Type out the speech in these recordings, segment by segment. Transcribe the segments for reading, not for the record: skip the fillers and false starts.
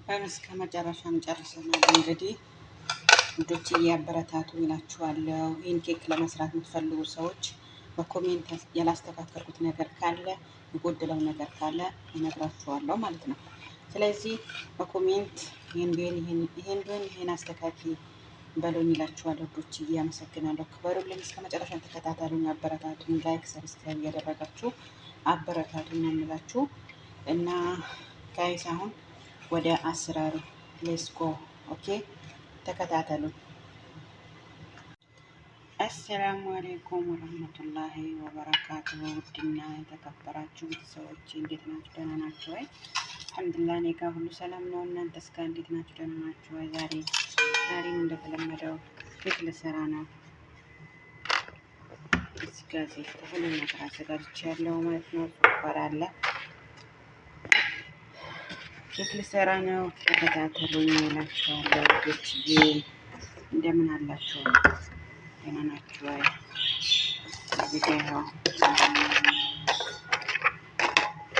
እስከ መጨረሻም ጨርሰናል። እንግዲህ ውዶች እያበረታቱ ይላችኋለሁ። ይህን ኬክ ለመስራት የምትፈልጉ ሰዎች በኮሜንት ያላስተካከልኩት ነገር ካለ የጎደለው ነገር ካለ እነግራችኋለሁ ማለት ነው። ስለዚህ በኮሜንት ይሄን አስተካኪ በሎኝ ይላችኋለሁ። ውዶች እያመሰግናለሁ። ክበሩልኝ። እስከ መጨረሻ ተከታተሉኝ፣ አበረታቱኝ። ላይክ ሰብስክራይብ እያደረጋችሁ አበረታቱኝ ነው የምላችሁ እና ጋይስ አሁን ወደ አሰራሩ ሌስኮ ኦኬ፣ ተከታተሉ። አሰላሙ አሌይኩም ወረህመቱላሂ ወበረካቱ። ውድና የተከበራችሁ ቤተሰቦች እንዴት ናችሁ? ደህና ናችሁ ወይ? አልሐምዱሊላህ እኔ ጋር ሁሉ ሰላም ነው። እናንተስ ጋር እንዴት ናችሁ? ደህና ናችሁ ወይ? ዛሬም እንደተለመደው ኬክ ልሰራ ነው። እዚህ ጋር ሁሉ ነገር አዘጋጅቻለሁ ማለት ነው። ስኳር አለ። ኬክ ልሰራ ነው። ተከታተሉኝ እላችኋለሁ። ልጆችዬ እንደምን አላችሁ? ደህና ናችሁ ወይ? እዚህ ጋር ይኸው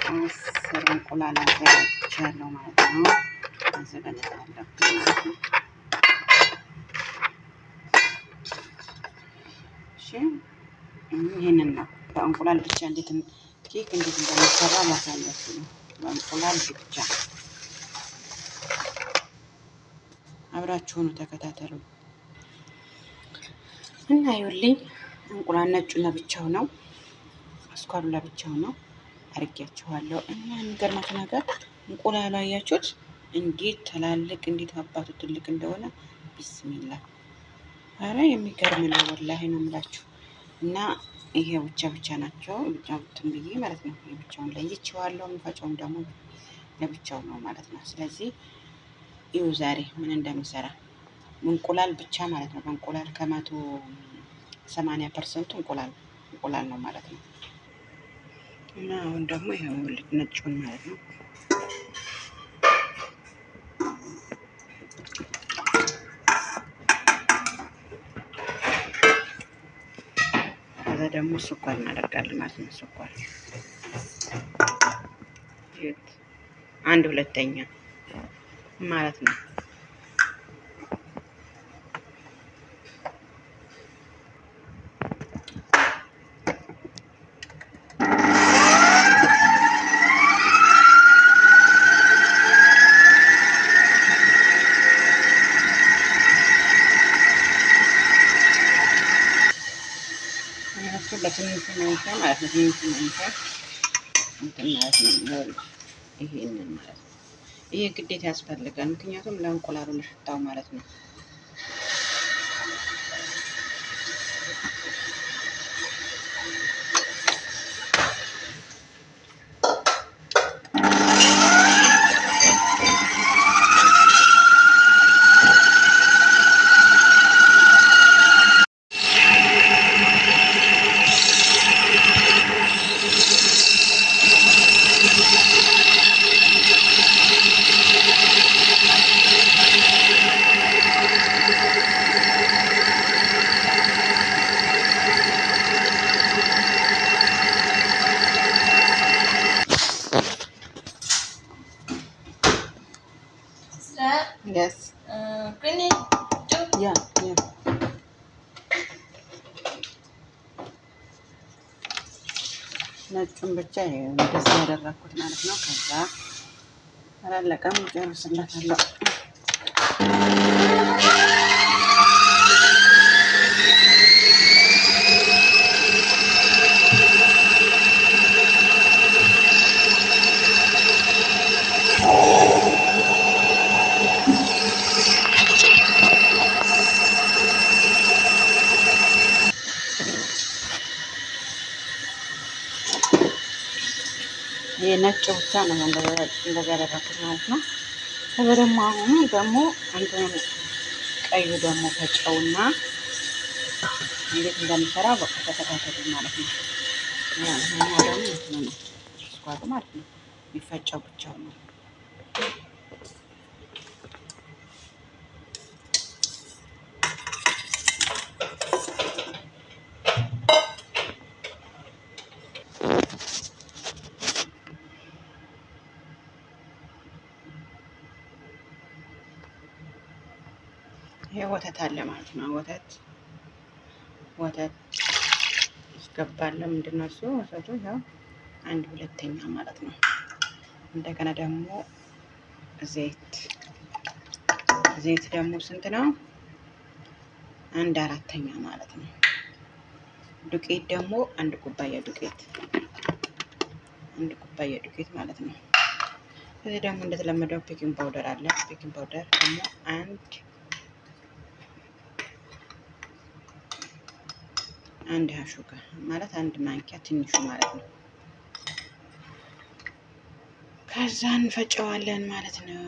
10 እንቁላል አዘጋጅቻለሁ ማለት ነው። ማዘጋጀት አለብን ማለት ነው። እሺ ይሄንን ነው በእንቁላል ብቻ ኬክ እንዴት እንደሚሰራ ላሳያችሁ ነው። በእንቁላል ብቻ አብራችሁኑ ተከታተሉ እና ይኸውልኝ እንቁላል ነጩ ለብቻው ነው፣ ስኳሩ ለብቻው ነው አድርጌያችኋለሁ። እና የሚገርማችሁ ነገር እንቁላሉ አያችሁት እንዴት ተላልቅ እንዴት አባቱ ትልቅ እንደሆነ ቢስሚላ። አረ የሚገርም ነው ወላሂ ነው የምላችሁ። እና ይሄ ብቻ ናቸው። ብቻውን ብዬ ማለት ነው። የብቻውን ለይቼዋለሁ። የምፈጨውም ደግሞ ለብቻው ነው ማለት ነው። ስለዚህ ይኸው ዛሬ ምን እንደምሰራ እንቁላል ብቻ ማለት ነው። በእንቁላል ከ180% እንቁላል ነው ማለት ነው። እና አሁን ደግሞ ይሄው ነጩን ማለት ነው ከዛ ደግሞ ስኳር እናደርጋለን ማለት ነው። ስኳር 1/2 ማለት ነው። በትንሹ ማንኪያ ማለት ነው። ትንሹ ማንኪያ እንትን ማለት ነው። ይሄንን ማለት ነው። ይሄ ግዴታ ያስፈልጋል፣ ምክንያቱም ለእንቁላሉ ለሽታው ማለት ነው። Yes. Clean it too. Yeah. ነጩን ብቻ እንደዚህ ያደረኩት ማለት ነው። ከዛ አላለቀም፣ ጨርስለታለሁ። ነጭ ብቻ ነው እንደዛ ያደረኩት ማለት ነው። ከዛ ደግሞ አሁን ደግሞ አንተን ቀዩ ደግሞ ፈጨውና እንዴት እንደምሰራ በቃ ተከታተሉ ማለት ነው። ያው ደግሞ እንትን ነው ስኳሩ ማለት ነው የሚፈጨው ብቻው ነው። ይሄ ወተት አለ ማለት ነው። ወተት ይገባለሁ። ምንድን ነው እሱ ወተቱ? ያው 1/2 ማለት ነው። እንደገና ደግሞ ዘይት ደግሞ ስንት ነው? 1/4 ማለት ነው። ዱቄት ደግሞ 1 ኩባያ ዱቄት ማለት ነው። እዚህ ደግሞ እንደተለመደው ቤኪንግ ፓውደር አለ። ቤኪንግ ፓውደር ደግሞ አንድ ሀሹካ ማለት 1 ማንኪያ ትንሹ ማለት ነው። ከዛ እንፈጨዋለን ማለት ነው።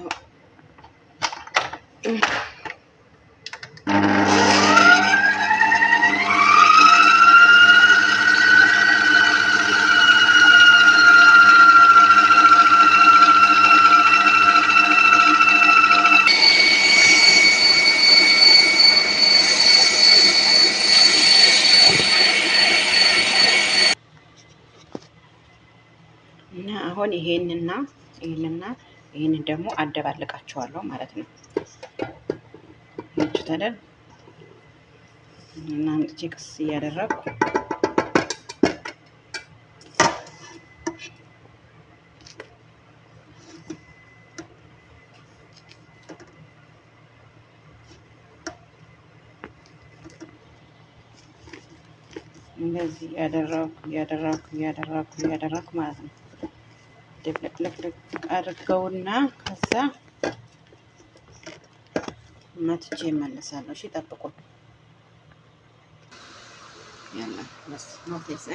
እና አሁን ይሄንና ይሄንን ደግሞ አደባልቃቸዋለሁ ማለት ነው። እቺ ታዲያ እና አምጥቼ ቅስ እያደረኩ እንደዚህ እያደረኩ ማለት ነው። ድብልቅልቅልቅ አድርገውና ከዛ መትቼ እመለሳለሁ። እሺ ጠብቁ። ያላ በስ ሞቴስ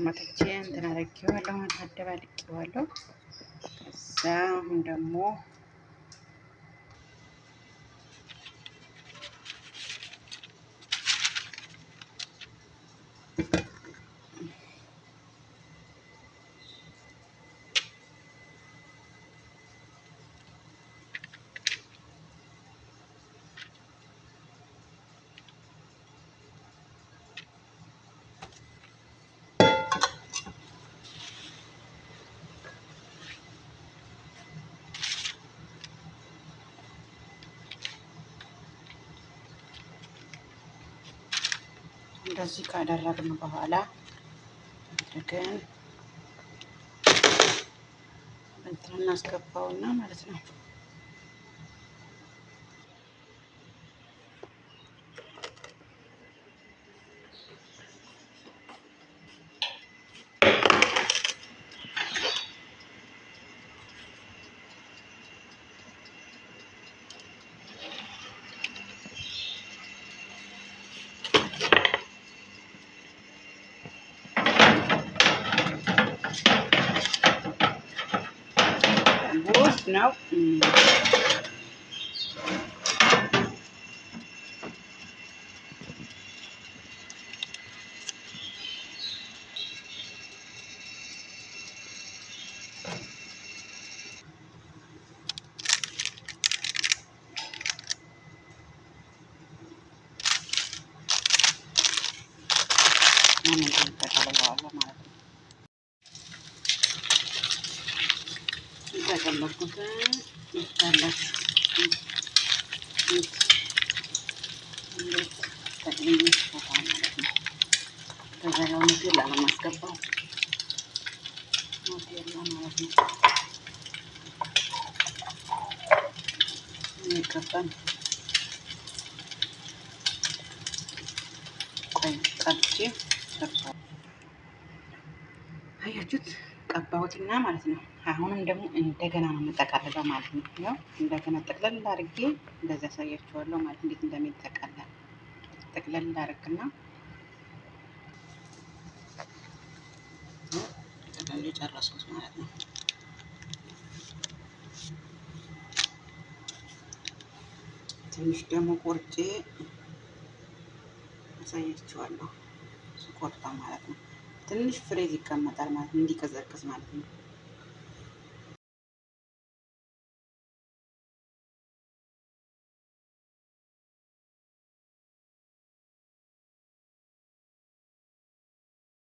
መትቼ እንትን አደርጌዋለሁ፣ አደባልቄዋለሁ። ከዛ አሁን ደግሞ እንደዚህ ካደረግን በኋላ ግን እንትን እናስገባውና ማለት ነው። ነው ተቀበለዋለሁ ማለት ነው። የተቀበልኩት ይታላችሁ እንዴት ቦታ ማለት ነው። ከዛ ያው ሞቴላ ነው የማስገባው፣ ሞቴላ ማለት ነው የሚቀባን። ቆይ ቀብቼ አያችሁት? ቀባሁትና ማለት ነው። አሁንም ደግሞ እንደገና ነው የምጠቀልለው ማለት ነው። ያው እንደገና ጠቅለል አድርጌ እንደዚህ ያሳያችኋለሁ ማለት እንዴት እንደሚጠቀለል ጠቅለል ላደርግና ጠቅለል የጨረስኩት ማለት ነው። ትንሽ ደግሞ ቆርጬ አሳያችኋለሁ። ስቆርጣ ማለት ነው። ትንሽ ፍሬዝ ይቀመጣል ማለት ነው፣ እንዲቀዘቅዝ ማለት ነው።